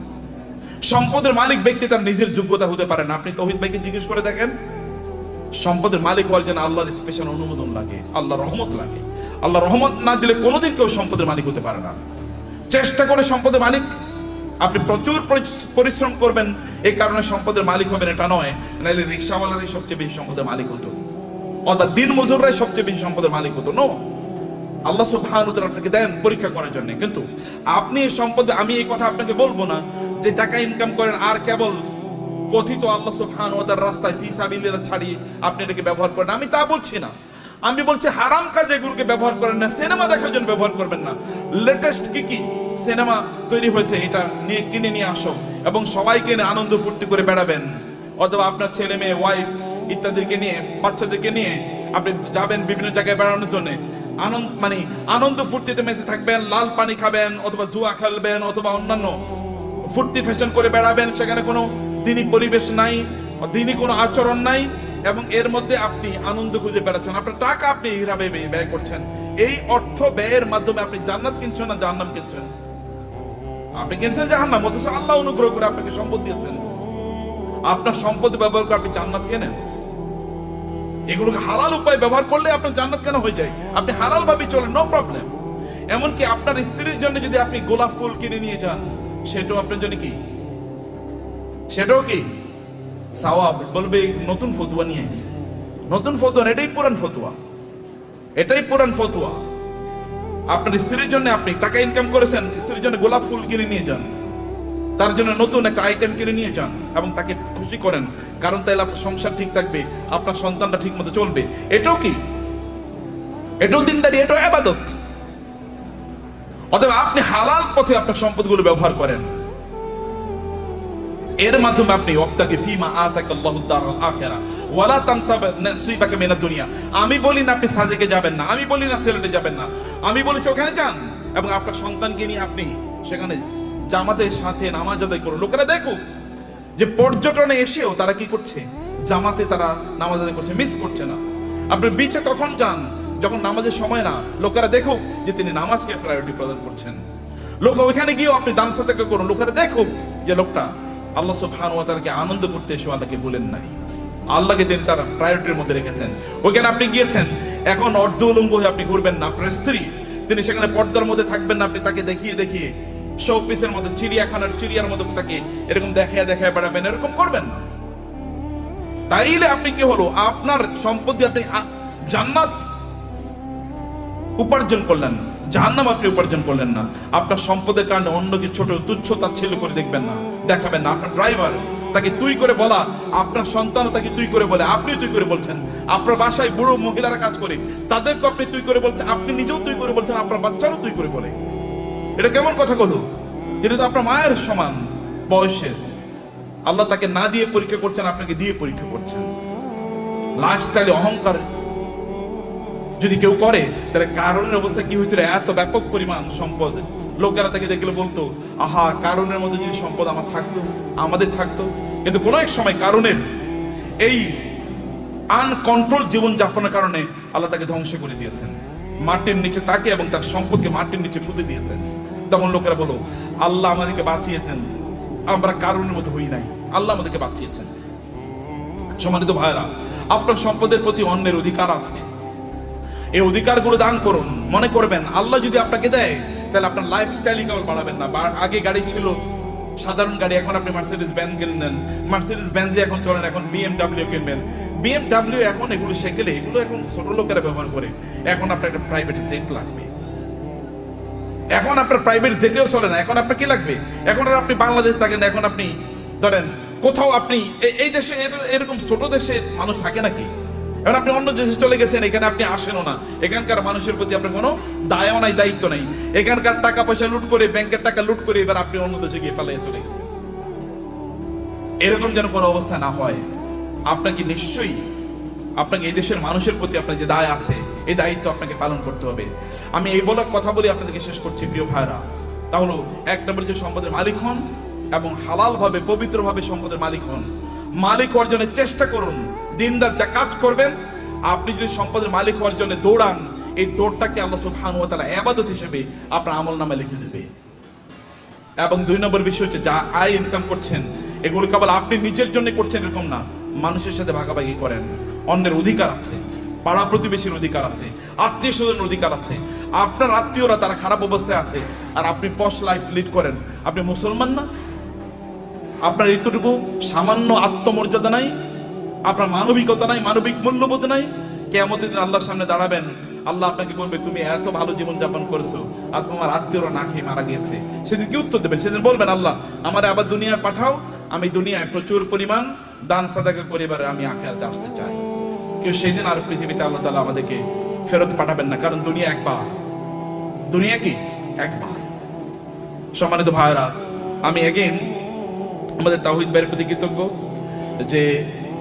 সম্পদের মালিক ব্যক্তি তার নিজের যোগ্যতা হতে পারে না। আপনি তৌহিদ ভাইকে জিজ্ঞেস করে দেখেন, সম্পদের মালিক হওয়ার জন্য আল্লাহর স্পেশাল অনুমোদন লাগে, আল্লাহর রহমত লাগে। আল্লাহর রহমত না দিলে কোনোদিন কেউ সম্পদের মালিক হতে পারে না। চেষ্টা করে সম্পদের মালিক, আপনি প্রচুর পরিশ্রম করবেন, এই কারণে সম্পদের মালিক হবেন এটা নয়। নাহলে রিক্সাওয়ালারাই সবচেয়ে বেশি সম্পদের মালিক হতো, অর্থাৎ দিন মজুররাই সবচেয়ে বেশি সম্পদের মালিক হতো। নো, আল্লাহ সুবহানাহু ওয়া তাআলা আপনাকে দেন পরীক্ষা করার জন্য। কিন্তু আপনি এই সম্পদ, আমি এই কথা আপনাকে বলবো না যে টাকা ইনকাম করেন আর কেবল কথিত আল্লাহ সুবহানাহু ওয়া তাআলার রাস্তায় ফি সাবিলিল্লাহ ছাড়িয়ে আপনি এটাকে ব্যবহার করেন, আমি তা বলছি না। আমি বলছি হারাম কাজে এগুলোকে ব্যবহার করেন না, সিনেমা দেখার জন্য ব্যবহার করবেন না। লেটেস্ট কি সিনেমা তৈরি হয়েছে এটা নিয়ে কিনে নিয়ে আসো এবং সবাইকে নিয়ে আনন্দ ফুর্তি করে বেড়াবেন, অথবা আপনার ছেলে মেয়ে ওয়াইফ ইত্যাদিকে নিয়ে, বাচ্চাদেরকে নিয়ে আপনি যাবেন বিভিন্ন জায়গায় বেড়ানোর জন্য, আনন্দ ফুর্তিতে মেসে থাকবেন, লাল পানি খাবেন অথবা জুয়া খেলবেন অথবা অন্যান্য ফুর্তি ফ্যাশন করে বেড়াবেন, সেখানে কোনো দিনই পরিবেশ নাই, দিনই কোনো আচরণ নাই, এবং এর মধ্যে আপনি আনন্দ খুঁজে বেড়াচ্ছেন। আপনার টাকা আপনি হিসাবে ব্যয় করছেন। এই অর্থ ব্যয়ের মাধ্যমে আপনি জান্নাত কিনছেন না জাহান্নাম কিনছেন? আপনি কিনছেন জাহান্নাম, অথচ আল্লাহ অনুগ্রহ করে আপনাকে সম্পদ দিয়েছেন। আপনার সম্পদ ব্যবহার করে আপনি জান্নাত কেনেন। এগুলোকে হালাল উপায় ব্যবহার করলে আপনার জান্নাত কেন হয়ে যায়? আপনি হালাল ভাবে চলেন, নো প্রবলেম। এমনকি আপনার স্ত্রীর জন্য যদি আপনি গোলাপ ফুল কিনে নিয়ে যান, সেটাও আপনার জন্য কি, সেটাও কি সওয়াব। বলবে নতুন ফতোয়া নিয়ে আসছে, নতুন ফতোয়া, এটাই পুরান ফতোয়া, এটাই পুরান ফতোয়া। আপনার স্ত্রীর জন্য আপনি টাকা ইনকাম করেছেন, স্ত্রীর জন্য গোলাপ ফুল কিনে নিয়ে যান, তার জন্য নতুন একটা আইটেম কিনে নিয়ে যান এবং তাকে খুশি করেন, কারণ তাহলে আপনার সংসার ঠিক থাকবে, আপনার সন্তানটা ঠিক মতো চলবে। এটাও কি, এটাও দিনদারি, এটাও ইবাদত। অতএব আপনি হালাল পথে আপনার সম্পদগুলো ব্যবহার করেন, এর মাধ্যমে আপনি ওয়াবতাগি ফিমা আতাকাল্লাহু দারুল আখিরা ওয়ালা তানসা নাসিবাকা মিনাদ দুনিয়া। আমি বলি না আপনি সাজেকে যাবেন না, আমি বলি না সিলেটে যাবেন না, আমি বলেছি ওখানে যান এবং আপনার সন্তানকে নিয়ে আপনি সেখানে জামাতের সাথে নামাজ আদায় করুন। লোকেরা দেখুক যে পর্যটনে এসেও তারা কি করছে, জামাতে তারা নামাজ আদায় করছে, মিস করছে না। আপনি বিচে তখন যান যখন নামাজের সময় না, লোকেরা দেখুক যে তিনি নামাজকে প্রায়োরিটি প্রদান করছেন। লোক ওইখানে গিয়েও আপনি দান সাদাকা করুন, লোকেরা দেখুক যে লোকটা আল্লাহ সুবহানাহু ওয়া তাআলাকে আনন্দ করতে এসে আল্লাহকে ভুলেন নাই, আল্লাহকে তিনি তার প্রায়োরিটির মধ্যে রেখেছেন। ওইখানে আপনি গিয়েছেন, এখন অর্ধ উলঙ্গ হয়ে আপনি ঘুরবেন না। আপনার স্ত্রী, তিনি সেখানে পর্দার মধ্যে থাকবেন না, আপনি তাকে দেখিয়ে দেখিয়ে শোপিসের মধ্যে, চিড়িয়াখানার চিড়িয়ার মধ্যে তাকে এরকম দেখায় দেখায় বেড়াবেন, এরকম করবেন না। তাইলে আপনি কি হলো, আপনার সম্পত্তি আপনি জান্নাত উপার্জন করলেন, জাহান্নাম আপনি উপার্জন করলেন না। আপনার সম্পদের কারণে অন্যকে ছোট তুচ্ছ তাচ্ছিল্য করে দেখবেন না, দেখাবেন না। আপনার ড্রাইভার, তাকে তুই করে বলা, আপনার সন্তান তাকে তুই করে বলে, আপনি তুই করে বলছেন। আপনার বাসায় বুড়ো মহিলারা কাজ করে, তাদেরকে আপনি তুই করে বলছেন, আপনি নিজেও তুই করে বলছেন, আপনার বাচ্চারও তুই করে বলে। এটা কেমন কথা হলো? যেটা তো আপনার মায়ের সমান বয়সের, আল্লাহ তাকে না দিয়ে পরীক্ষা করছেন, আপনাকে দিয়ে পরীক্ষা করছেন। লাইফস্টাইলে অহংকার যদি কেউ করে, তাহলে কারণের অবস্থা কি হয়েছিল? এত ব্যাপক পরিমাণ সম্পদ, লোকেরা তাকে দেখলে বলতো, আহা, কারণের মধ্যে যদি সম্পদ আমার থাকতো, আমাদের থাকতো। কিন্তু কোনো এক সময় কারণের এই আনকন্ট্রোল জীবন যাপনের কারণে আল্লাহ তাকে ধ্বংস করে দিয়েছেন, মাটির নিচে তাকে এবং তার সম্পদকে মাটির নিচে পুঁতে দিয়েছেন। তখন লোকেরা বলো, আল্লাহ আমাদেরকে বাঁচিয়েছেন, আমরা কারণের মতো হই নাই, আল্লাহ আমাদেরকে বাঁচিয়েছেন। সম্মানিত ভাইরা, আপনার সম্পদের প্রতি অন্যের অধিকার আছে, এই অধিকারগুলো দান করুন। মনে করবেন আল্লাহ যদি আপনাকে দেয়, তাহলে আপনার লাইফস্টাইলই কেবল বাড়াবেন না। আগে গাড়ি ছিল সাধারণ গাড়ি, এখন আপনি মার্সিডিজ বেঞ্জ কিনলেন, মার্সিডিজ বেঞ্জে এখন চলেন, এখন বিএমডব্লিউ কিনবেন। বিএমডব্লিউ এখন এগুলো সেকেলে, এগুলো এখন ছোট লোকেরা ব্যবহার করে। এখন আপনার একটা প্রাইভেট জেট লাগবে, এখন আপনার প্রাইভেট জেটেও চলে না, এখন আপনার কি লাগবে? এখন আর আপনি বাংলাদেশ থাকেন, এখন আপনি ধরেন কোথাও আপনি এই দেশে, এরকম ছোট দেশে মানুষ থাকে নাকি? এখন আপনি অন্য দেশে চলে গেছেন, এখানে আপনি আসেনও না, এখানকার মানুষের প্রতি আপনার কোনো দায়ও নাই, দায়িত্ব নাই। এখানকার টাকা পয়সা লুট করে, ব্যাংকের টাকা লুট করে এবার আপনি অন্য দেশে গিয়ে পালিয়ে চলে গেছেন। এরকম যেন কোনো অবস্থা না হয়। আপনাকে নিশ্চয়ই, আপনাকে এই দেশের মানুষের প্রতি আপনার যে দায় আছে, এই দায়িত্ব আপনাকে পালন করতে হবে। আমি এই বলার কথা বলে আপনাদেরকে শেষ করছি প্রিয় ভাইরা। তাহলে এক নম্বর, যে সম্পদের মালিক হন এবং হালাল ভাবে, পবিত্র ভাবে সম্পদের মালিক হন। মালিক অর্জনের চেষ্টা করুন, দিনরাত যা কাজ করবেন। আপনি যদি সম্পদের মালিক হওয়ার জন্য দৌড়ান, এই দৌড়টাকে আল্লাহ সুবহানাহু ওয়া তাআলা ইবাদত হিসেবে আপনার আমলনামায় লিখে দেবে। এবং দুই নম্বর বিষয় হচ্ছে, যা আয় ইনকাম করছেন, এগুলো কেবল আপনি নিজের জন্য করছেন এরকম না, মানুষের সাথে ভাগাভাগি করেন। অন্যের অধিকার আছে, পাড়া প্রতিবেশীর অধিকার আছে, আত্মীয় স্বজনের অধিকার আছে। আপনার আত্মীয়রা তারা খারাপ অবস্থায় আছে, আর আপনি পশ লাইফ লিড করেন। আপনি মুসলমান না? আপনার এতটুকু সামান্য আত্মমর্যাদা নাই, আপনার মানবিকতা নাই, মানবিক মূল্যবোধ নাই। কিয়ামতের দিন আল্লাহর সামনে দাঁড়াবেন, আল্লাহ আপনাকে বলবে তুমি এত ভালো জীবন যাপন করেছো আর তোমার আত্মীয়রা না খেয়ে মারা গিয়েছে, সেদিন কি উত্তর দেবেন? সেদিন বলবেন আল্লাহ আমার আবার দুনিয়ায় পাঠাও, আমি দুনিয়ায় প্রচুর পরিমাণ দান সাদাকা করে এবারে আমি আখিরাতে আসতে চাই। কেউ সেদিন আর পৃথিবীতে আল্লাহ তাআলা আমাদেরকে ফেরত পাঠাবেন না, কারণ দুনিয়া একবার, দুনিয়া কি একবার। সম্মানিত ভাইরা, আমি এগেইন আমাদের তাওহীদ ভাইয়ের প্রতি কৃতজ্ঞ যে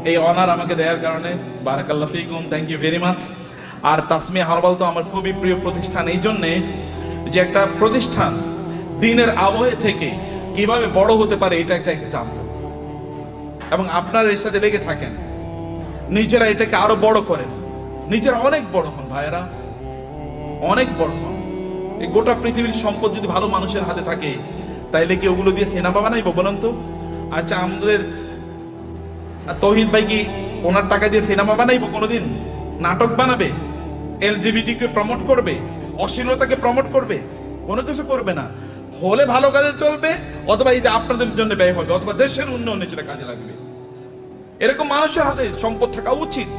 এই অনার আমাকে দেওয়ার কারণে। বারাকাল্লাহু ফিকুম, থ্যাংক ইউ ভেরি মাচ। আর তাসমিয়া হারবাল তো আমার খুবই প্রিয় প্রতিষ্ঠান, এই জন্যে যে একটা প্রতিষ্ঠান দিনের আবহে থেকে কিভাবে বড় হতে পারে এটা একটা এক্সাম্পল। এবং আপনারা এর সাথে লেগে থাকেন, নিজেরা এটাকে আরো বড় করেন, নিজেরা অনেক বড় হন ভাইয়েরা, অনেক বড় হন। এই গোটা পৃথিবীর সম্পদ যদি ভালো মানুষের হাতে থাকে তাইলে কি ওগুলো দিয়ে সিনেমা বানাইবো বলেন তো? আচ্ছা, আমাদের তৌহিদ ভাই কি ওনার টাকা দিয়ে সিনেমা বানাইবো কোনোদিন? নাটক বানাবে? এলজিবিটি কে প্রমোট করবে? অশ্লীলতাকে প্রমোট করবে? কোনো কিছু করবে না। হলে ভালো কাজে চলবে, অথবা এই যে আপনাদের জন্য ব্যয় হবে, অথবা দেশের উন্নয়নে সেটা কাজে লাগবে। এরকম মানুষের হাতে সম্পদ থাকা উচিত,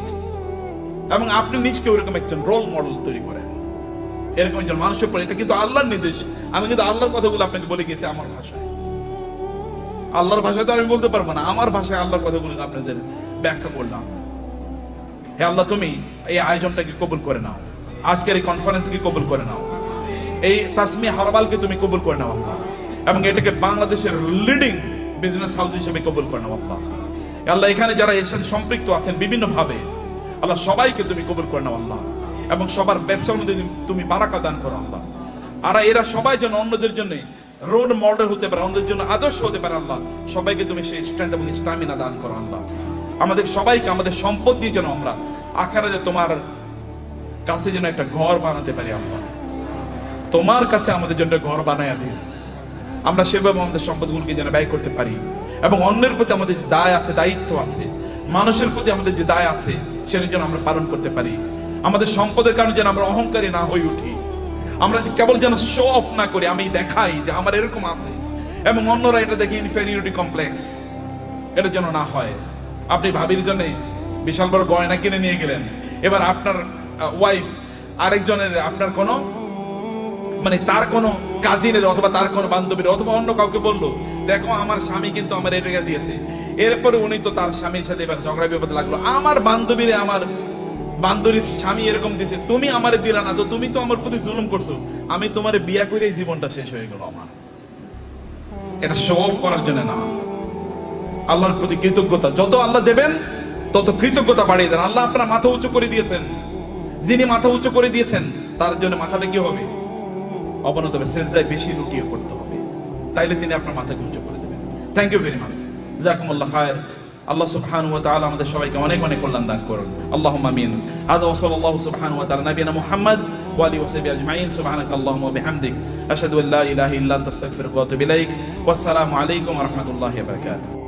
এবং আপনি নিজকে ওরকম একজন রোল মডেল তৈরি করেন, এরকম একজন মানুষের পরে। এটা কিন্তু আল্লাহর নির্দেশ। আমি কিন্তু আল্লাহর কথাগুলো আপনাকে বলে গেছি আমার ভাষায়। আল্লাহর ভাষায় তো আমি বলতে পারবো না, আমার ভাষায় আল্লাহর কথাগুলো আপনাদের ব্যাখ্যা করলাম। হে আল্লাহ, তুমি এই আয়োজনটাকে কবুল করে নাও, আজকের এই কনফারেন্সকে কবুল করে নাও, এই তাসমিয়া হারবালকে তুমি কবুল করে নাও আল্লাহ, এবং এটাকে বাংলাদেশের লিডিং বিজনেস হাউস হিসেবে কবুল করে নাও আল্লাহ। আল্লাহ, এখানে যারা এর সাথে সম্পৃক্ত আছেন বিভিন্ন ভাবে, আল্লাহ সবাইকে তুমি কবুল করে নাও আল্লাহ, এবং সবার ব্যবসার মধ্যে তুমি বারাকা দান করো আল্লাহ। আর এরা সবাই যেন অন্যদের জন্য রোল মডেল হতে পারে, অন্যদের জন্য আদর্শ হতে পারে আল্লাহ। সবাইকে তুমি সেই স্ট্রেংথ এবং স্ট্যামিনা দান করো আল্লাহ। আমাদের সবাইকে আমাদের সম্পদ দিয়ে যেন আমরা আখিরাতে তোমার কাছে যেন একটা ঘর বানাতে পারি আল্লাহ। তোমার কাছে আমাদের জন্য ঘর বানায়া দিও, আমরা সেভাবে আমাদের সম্পদগুলোকে যেন ব্যয় করতে পারি, এবং অন্যের প্রতি আমাদের যে দায় আছে, দায়িত্ব আছে, মানুষের প্রতি আমাদের যে দায় আছে, সেটা যেন আমরা পালন করতে পারি। আমাদের সম্পদের কারণে যেন আমরা অহংকারী না হয়ে উঠি, আমরা কেবল যেন শো অফ না করি, আমি দেখাই যে আমার এরকম আছে এবং অন্যরা এটা দেখে ইনফেরিয়রিটি কমপ্লেক্স, এটা যেন না হয়। আপনি ভাবির জন্য বিশাল বড় গয়না কিনে নিয়ে গেলেন, এবার আপনার ওয়াইফ আরেকজনের, আপনার কোনো মানে তার কোনো কাজিনের অথবা তার কোনো বান্ধবীর অথবা অন্য কাউকে বললো, দেখো আমার স্বামী কিন্তু আমার এটা দিয়েছে। এরপরে উনি তো তার স্বামীর সাথে এবার ঝগড়া বিবাদ লাগলো, আমার বান্ধবীরে আমার বান্ধবীর স্বামী এরকম দিয়েছে, তুমি আমারে দিলা না, তো তুমি তো আমার প্রতি জুলুম করছো, আমি তোমারে বিয়া করে এই জীবনটা শেষ হয়ে গেল আমার। এটা শো অফ করার জন্য না, আল্লাহর প্রতি কৃতজ্ঞতা। যত আল্লাহ দেবেন তত কৃতজ্ঞতা বাড়িয়ে দেন। আল্লাহ আপনার মাথা উঁচু করে দিয়েছেন, যিনি মাথা উঁচু করে দিয়েছেন তার জন্য মাথাটা কি হবে? অবনত হবে, সেজদায় বেশি লুটিয়ে পড়তে হবে, তাইলে তিনি আপনার মাথাকে উঁচু করে দেবেন। থ্যাংক ইউ ভেরি মাচ, জাযাকুমুল্লাহ খায়ের। আল্লাহ সুবহানাহু ওয়া তাআলা আমাদের সবাইকে অনেক অনেক কল্যাণ দান করুন, আল্লাহুম্মা আমিন। আযা ওয়া সাল্লাল্লাহু সুবহানাহু ওয়া তাআলা নবিয়ানা মুহাম্মদ ওয়া আলিহি ওয়া সাহবিহি আজমাইন। সুবহানাকা আল্লাহুম্মা ওয়া বিহামদিক, আশহাদু আল্লা ইলাহা ইল্লা আনতা আস্তাগফিরুকা ওয়া আতুবু ইলাইক। ওয়াসসালামু আলাইকুম ওয়া রাহমাতুল্লাহি ওয়া বারাকাতুহু।